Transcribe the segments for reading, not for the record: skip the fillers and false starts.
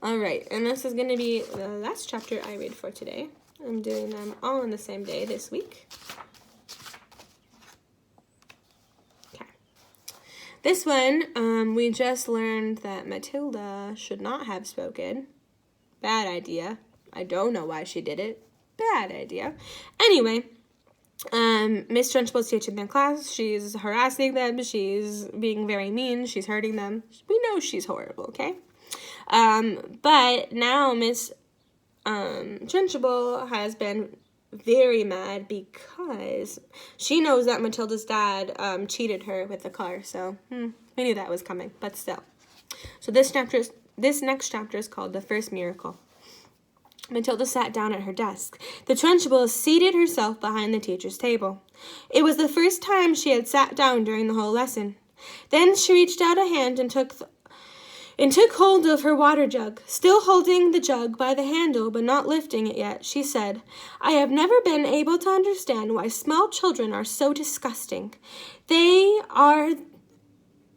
All right, and this is going to be the last chapter I read for today. I'm doing them all on the same day this week. Okay. This one, we just learned that Matilda should not have spoken. Bad idea. I don't know why she did it. Bad idea. Anyway, Miss Trunchbull's teaching their class. She's harassing them. She's being very mean. She's hurting them. We know she's horrible, okay? But now Miss Trunchbull has been very mad because she knows that Matilda's dad cheated her with the car. So we knew that was coming, but still. So this next chapter is called The First Miracle. Matilda sat down at her desk. The Trunchbull seated herself behind the teacher's table. It was the first time she had sat down during the whole lesson. Then she reached out a hand and took hold of her water jug. Still holding the jug by the handle but not lifting it yet, she said, "I have never been able to understand why small children are so disgusting. They are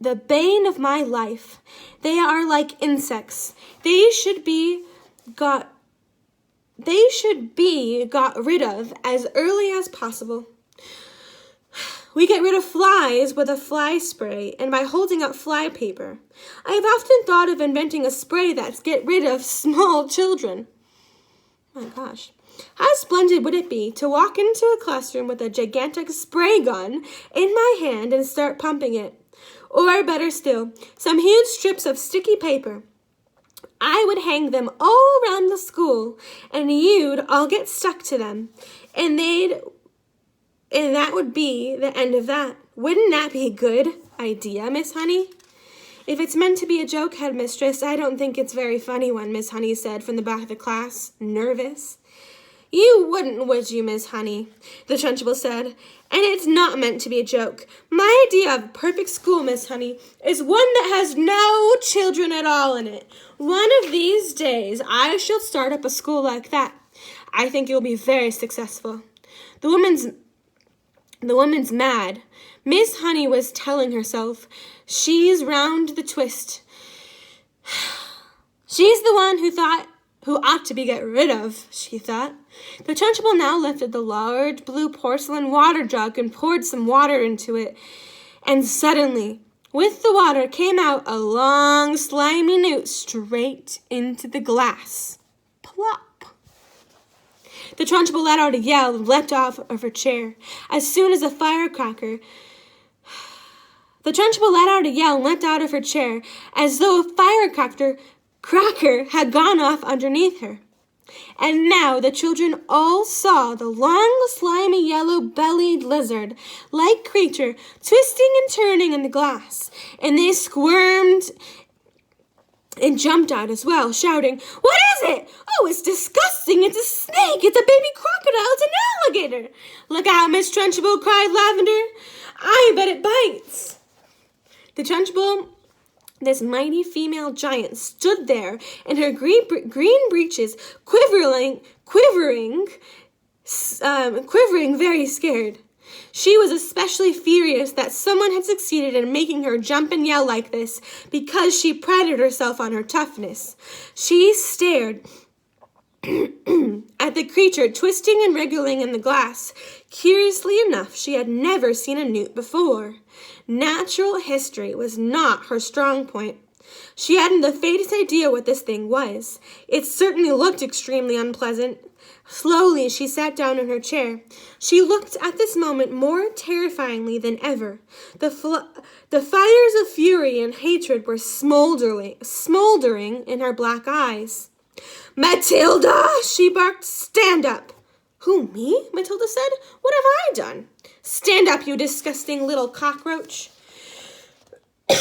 the bane of my life. They are like insects. They should be got rid of as early as possible. We get rid of flies with a fly spray and by holding up fly paper. I have often thought of inventing a spray that's get rid of small children." My gosh. How splendid would it be to walk into a classroom with a gigantic spray gun in my hand and start pumping it? Or better still, some huge strips of sticky paper. I would hang them all around the school, and you'd all get stuck to them, and that would be the end of that. Wouldn't that be a good idea, Miss Honey? "If it's meant to be a joke, headmistress, I don't think it's a very funny one," Miss Honey said from the back of the class, nervous. "You wouldn't, would you, Miss Honey?" the Trunchbull said. "And it's not meant to be a joke. My idea of a perfect school, Miss Honey, is one that has no children at all in it. One of these days, I shall start up a school like that. I think it will be very successful." The woman's mad. Miss Honey was telling herself, "She's round the twist. She's the one who ought to be get rid of," she thought. The Trunchbull now lifted the large blue porcelain water jug and poured some water into it. And suddenly, with the water came out a long, slimy newt straight into the glass. Plop! The Trunchbull let out a yell and leapt off of her chair. As soon as a firecracker... The Trunchbull let out a yell and leapt out of her chair, as though a firecracker had gone off underneath her. And now the children all saw the long, slimy, yellow-bellied lizard-like creature twisting and turning in the glass, and they squirmed and jumped out as well, shouting, "What is it? Oh, it's disgusting! It's a snake! It's a baby crocodile! It's an alligator! Look out, Miss Trunchbull!" cried Lavender. "I bet it bites!" The Trunchbull, this mighty female giant, stood there in her green breeches, quivering, very scared. She was especially furious that someone had succeeded in making her jump and yell like this, because she prided herself on her toughness. She stared at the creature twisting and wriggling in the glass. Curiously enough, she had never seen a newt before. Natural history was not her strong point. She hadn't the faintest idea what this thing was. It certainly looked extremely unpleasant. Slowly, she sat down in her chair. She looked at this moment more terrifyingly than ever. The fires of fury and hatred were smoldering in her black eyes. "Matilda!" she barked. "Stand up!" "Who, me?" Matilda said. "What have I done?" "Stand up, you disgusting little cockroach." "I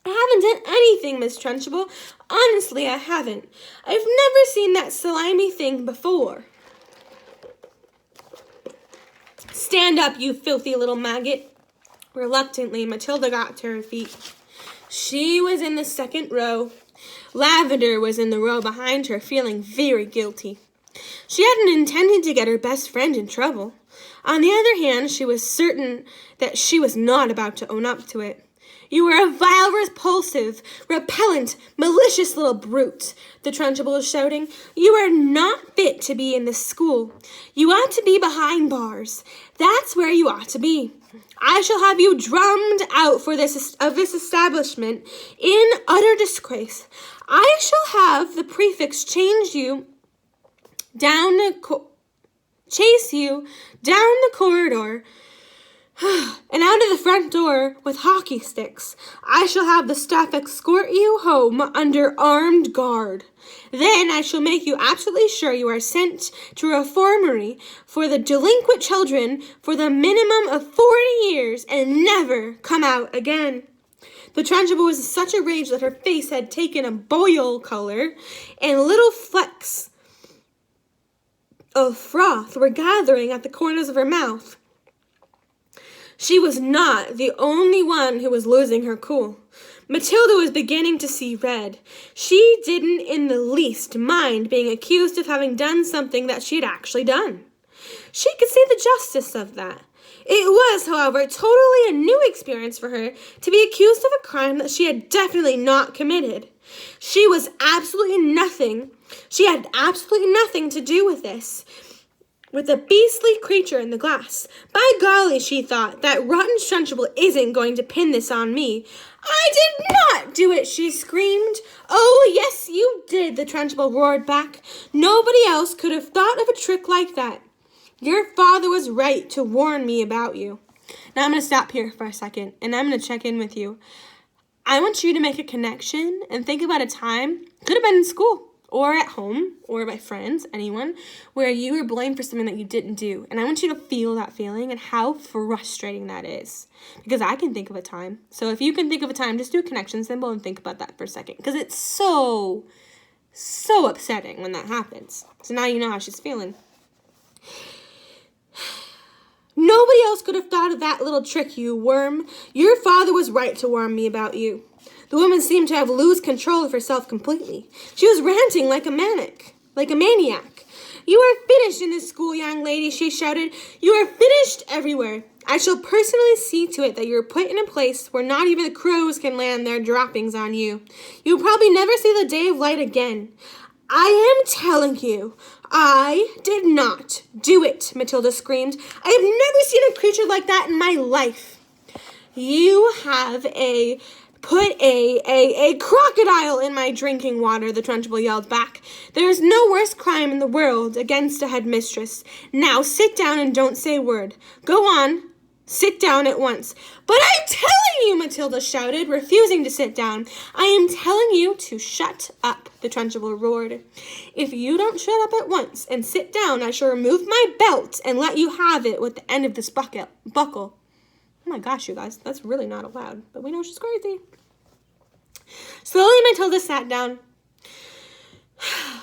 haven't done anything, Miss Trunchbull. Honestly, I haven't. I've never seen that slimy thing before." "Stand up, you filthy little maggot." Reluctantly, Matilda got to her feet. She was in the second row. Lavender was in the row behind her, feeling very guilty. She hadn't intended to get her best friend in trouble. On the other hand, she was certain that she was not about to own up to it. You are a vile, repulsive, repellent, malicious little brute, the Trunchbull was shouting. You are not fit to be in this school. You ought to be behind bars. That's where you ought to be. I shall have you drummed out of this establishment in utter disgrace. I shall have the prefects chase you down the corridor and out of the front door with hockey sticks. I shall have the staff escort you home under armed guard. Then I shall make you absolutely sure you are sent to a reformatory for the delinquent children for the minimum of 40 years and never come out again. The Trunchbull was in such a rage that her face had taken a boil color, and little flecks of froth were gathering at the corners of her mouth. She was not the only one who was losing her cool. Matilda was beginning to see red. She didn't in the least mind being accused of having done something that she had actually done. She could see the justice of that. It was, however, totally a new experience for her to be accused of a crime that she had definitely not committed. She had absolutely nothing to do with this. With the beastly creature in the glass. By golly, she thought, that rotten Trunchbull isn't going to pin this on me. I did not do it, she screamed. Oh, yes, you did, the Trunchbull roared back. Nobody else could have thought of a trick like that. Your father was right to warn me about you. Now I'm going to stop here for a second, and I'm going to check in with you. I want you to make a connection and think about a time, could have been in school, or at home, or by friends, anyone, where you were blamed for something that you didn't do. And I want you to feel that feeling and how frustrating that is. Because I can think of a time. So if you can think of a time, just do a connection symbol and think about that for a second. Because it's so upsetting when that happens. So now you know how she's feeling. Nobody else could have thought of that little trick, you worm. Your father was right to warn me about you. The woman seemed to have lost control of herself completely. She was ranting like a maniac. You are finished in this school, young lady, she shouted. You are finished everywhere. I shall personally see to it that you are put in a place where not even the crows can land their droppings on you. You will probably never see the day of light again. I am telling you, I did not do it, Matilda screamed. I have never seen a creature like that in my life. You have put a crocodile in my drinking water, the Trunchbull yelled back. There is no worse crime in the world against a headmistress. Now sit down and don't say a word. Go on. Sit down at once. But I'm telling you, Matilda shouted, refusing to sit down. I am telling you to shut up, the Trunchbull roared. If you don't shut up at once and sit down, I shall remove my belt and let you have it with the end of this buckle. Oh my gosh, you guys, that's really not allowed, but we know she's crazy. Slowly, Matilda sat down.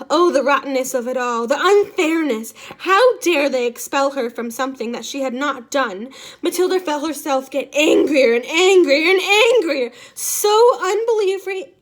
Oh, the rottenness of it all, the unfairness. How dare they expel her from something that she had not done? Matilda felt herself get angrier and angrier and angrier, so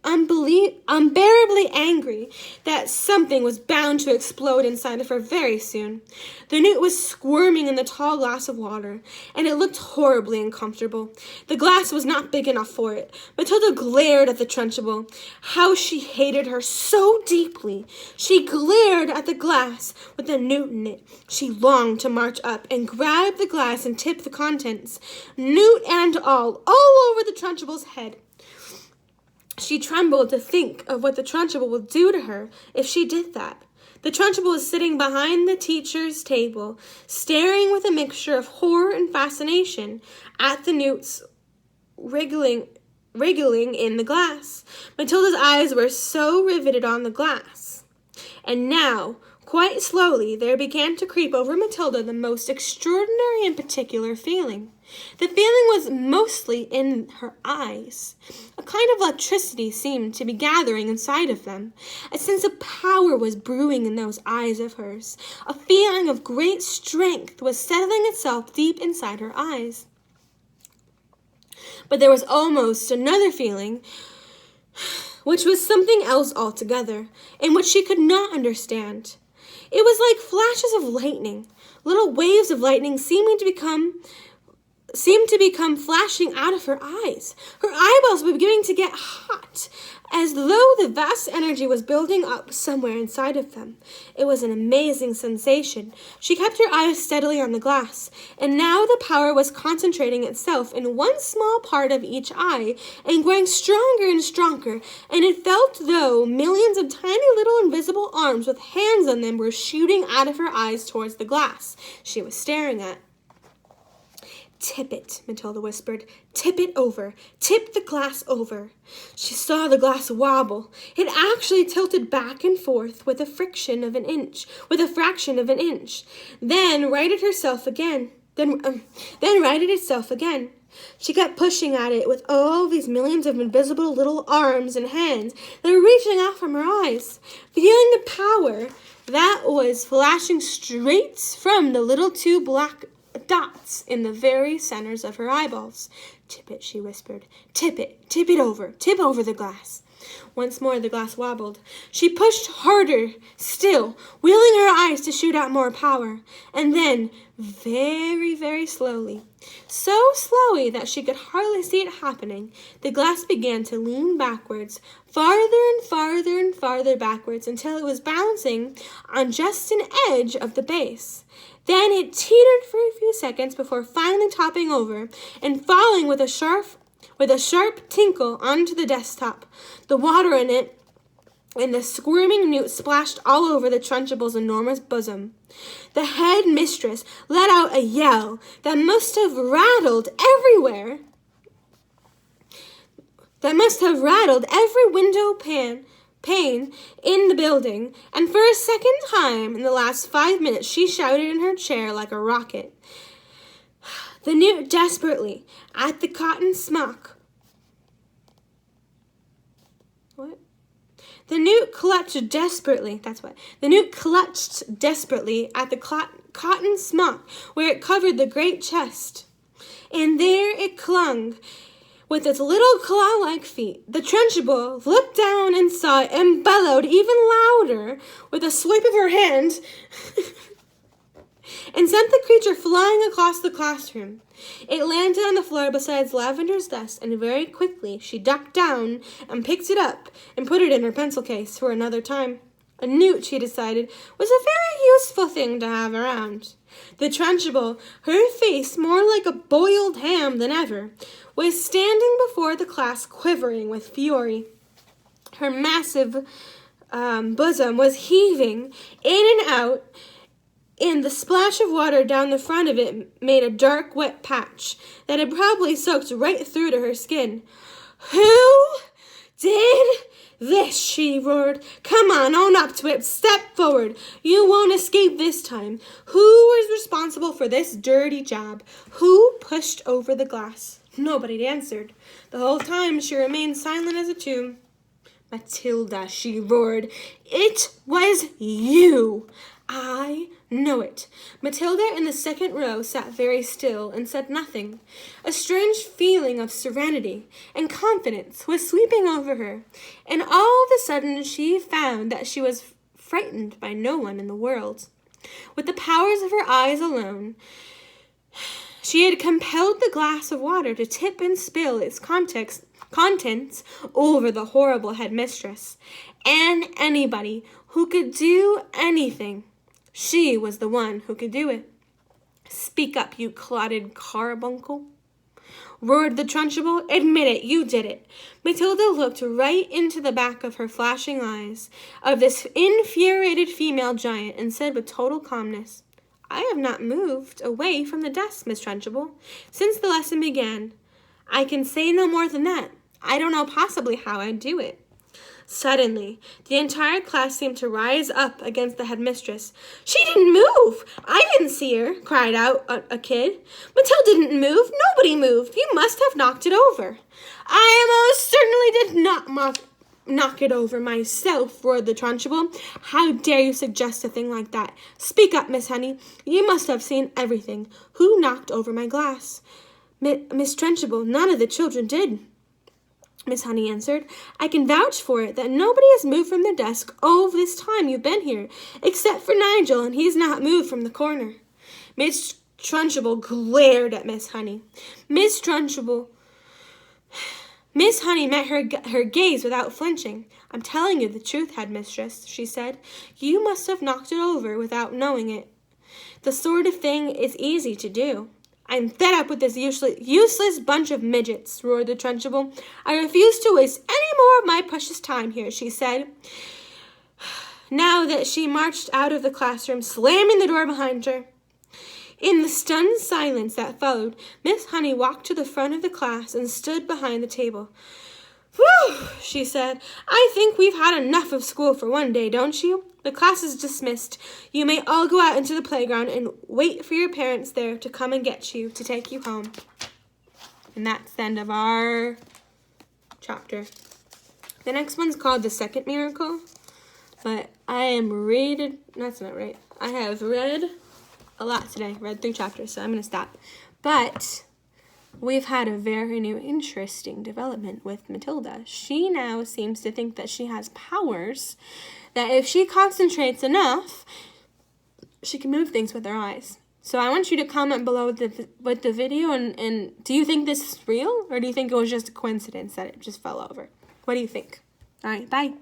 unbearably angry that something was bound to explode inside of her very soon. The newt was squirming in the tall glass of water, and it looked horribly uncomfortable. The glass was not big enough for it. Matilda glared at the Trunchbull. How she hated her so deeply. She glared at the glass with the newt in it. She longed to march up and grab the glass and tip the contents, newt and all over the Trunchbull's head. She trembled to think of what the Trunchbull would do to her if she did that. The Trunchbull was sitting behind the teacher's table, staring with a mixture of horror and fascination at the newts wriggling in the glass. Matilda's eyes were so riveted on the glass. And now, quite slowly, there began to creep over Matilda the most extraordinary and particular feeling. The feeling was mostly in her eyes. A kind of electricity seemed to be gathering inside of them. A sense of power was brewing in those eyes of hers. A feeling of great strength was settling itself deep inside her eyes. But there was almost another feeling, which was something else altogether, and which she could not understand. It was like flashes of lightning, little waves of lightning seeming to become seemed to become flashing out of her eyes. Her eyeballs were beginning to get hot, as though the vast energy was building up somewhere inside of them. It was an amazing sensation. She kept her eyes steadily on the glass, and now the power was concentrating itself in one small part of each eye and growing stronger and stronger, and it felt though millions of tiny little invisible arms with hands on them were shooting out of her eyes towards the glass she was staring at. "Tip it," Matilda whispered. "Tip it over. Tip the glass over." She saw the glass wobble. It actually tilted back and forth with a fraction of an inch. Then righted itself again. She kept pushing at it with all these millions of invisible little arms and hands that were reaching out from her eyes, feeling the power that was flashing straight from the little two black dots in the very centers of her eyeballs. "Tip it," she whispered. "Tip it over the glass." Once more the glass wobbled. She pushed harder still, wheeling her eyes to shoot out more power. And then, very, very slowly, so slowly that she could hardly see it happening, the glass began to lean backwards, farther and farther and farther backwards, until it was balancing on just an edge of the base. Then it teetered for a few seconds before finally topping over and falling with a sharp tinkle onto the desktop. The water in it and the squirming newt splashed all over the Trunchable's enormous bosom. The head mistress let out a yell that must have rattled everywhere. That must have rattled every window pane in the building, and for a second time in the last 5 minutes she shouted in her chair like a rocket. The newt desperately at the cotton smock. What? The newt clutched desperately. The newt clutched desperately at the cotton smock where it covered the great chest, and there it clung with its little claw-like feet. The Trunchbull looked down and saw it and bellowed even louder with a swipe of her hand and sent the creature flying across the classroom. It landed on the floor beside Lavender's desk, and very quickly she ducked down and picked it up and put it in her pencil case for another time. A newt, she decided, was a very useful thing to have around. The Trunchbull, her face more like a boiled ham than ever, was standing before the class quivering with fury. Her massive bosom was heaving in and out, and the splash of water down the front of it made a dark, wet patch that had probably soaked right through to her skin. "Who did this?" she roared. "Come on, own up to it. Step forward. You won't escape this time. Who is responsible for this dirty job? Who pushed over the glass?" Nobody answered. The whole time she remained silent as a tomb. "Matilda," she roared, "it was you. I know it." Matilda in the second row sat very still and said nothing. A strange feeling of serenity and confidence was sweeping over her, and all of a sudden she found that she was frightened by no one in the world. With the powers of her eyes alone, she had compelled the glass of water to tip and spill its contents over the horrible headmistress, and anybody who could do anything. She was the one who could do it. "Speak up, you clotted carbuncle," roared the Trunchbull. "Admit it, you did it." Matilda looked right into the back of her flashing eyes of this infuriated female giant and said with total calmness, "I have not moved away from the desk, Miss Trunchbull, since the lesson began. I can say no more than that. I don't know possibly how I'd do it." Suddenly, the entire class seemed to rise up against the headmistress. "She didn't move! I didn't see her!" cried out a kid. "Matilda didn't move! Nobody moved! You must have knocked it over!" "I most certainly did not knock it over myself," roared the Trunchbull. "How dare you suggest a thing like that? Speak up, Miss Honey. You must have seen everything. Who knocked over my glass?" "Miss Trunchbull, none of the children did," Miss Honey answered. "I can vouch for it that nobody has moved from their desk all this time you've been here, except for Nigel, and he's not moved from the corner." Miss Trunchbull glared at Miss Honey. Miss Honey met her gaze without flinching. "I'm telling you the truth, headmistress," she said. "You must have knocked it over without knowing it. The sort of thing is easy to do." "I'm fed up with this useless bunch of midgets," roared the Trunchbull. "I refuse to waste any more of my precious time here," she said. Now that she marched out of the classroom, slamming the door behind her. In the stunned silence that followed, Miss Honey walked to the front of the class and stood behind the table. "Whew," she said. "I think we've had enough of school for one day, don't you? The class is dismissed. You may all go out into the playground and wait for your parents there to come and get you, to take you home." And that's the end of our chapter. The next one's called The Second Miracle. But that's not right. I have read a lot today. Read 3 chapters, so I'm going to stop. But we've had a very new interesting development with Matilda. She now seems to think that she has powers, that if she concentrates enough, she can move things with her eyes. So I want you to comment below with the video, and do you think this is real, or do you think it was just a coincidence that it just fell over? What do you think? All right, bye.